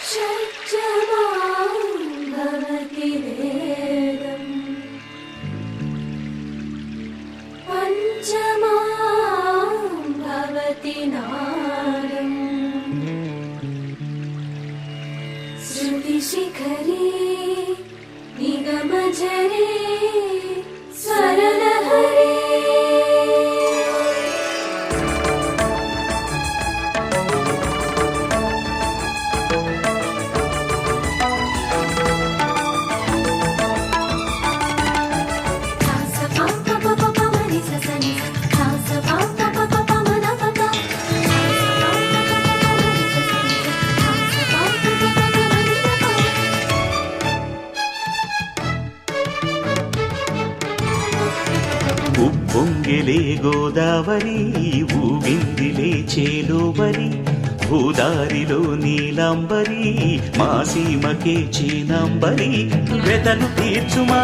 షట్జమాం భవతి వేదం పంచమాం భవతి నాదం శృతిశిఖరే నిగమజరే స్వరలహరే ఉప్పొంగిలే గోదావరి ఊగిందిలే చేలోబరి భూదారిలో నీలాంబరి మా సీమకే చీనాంబరి వెతలు తీర్చుమా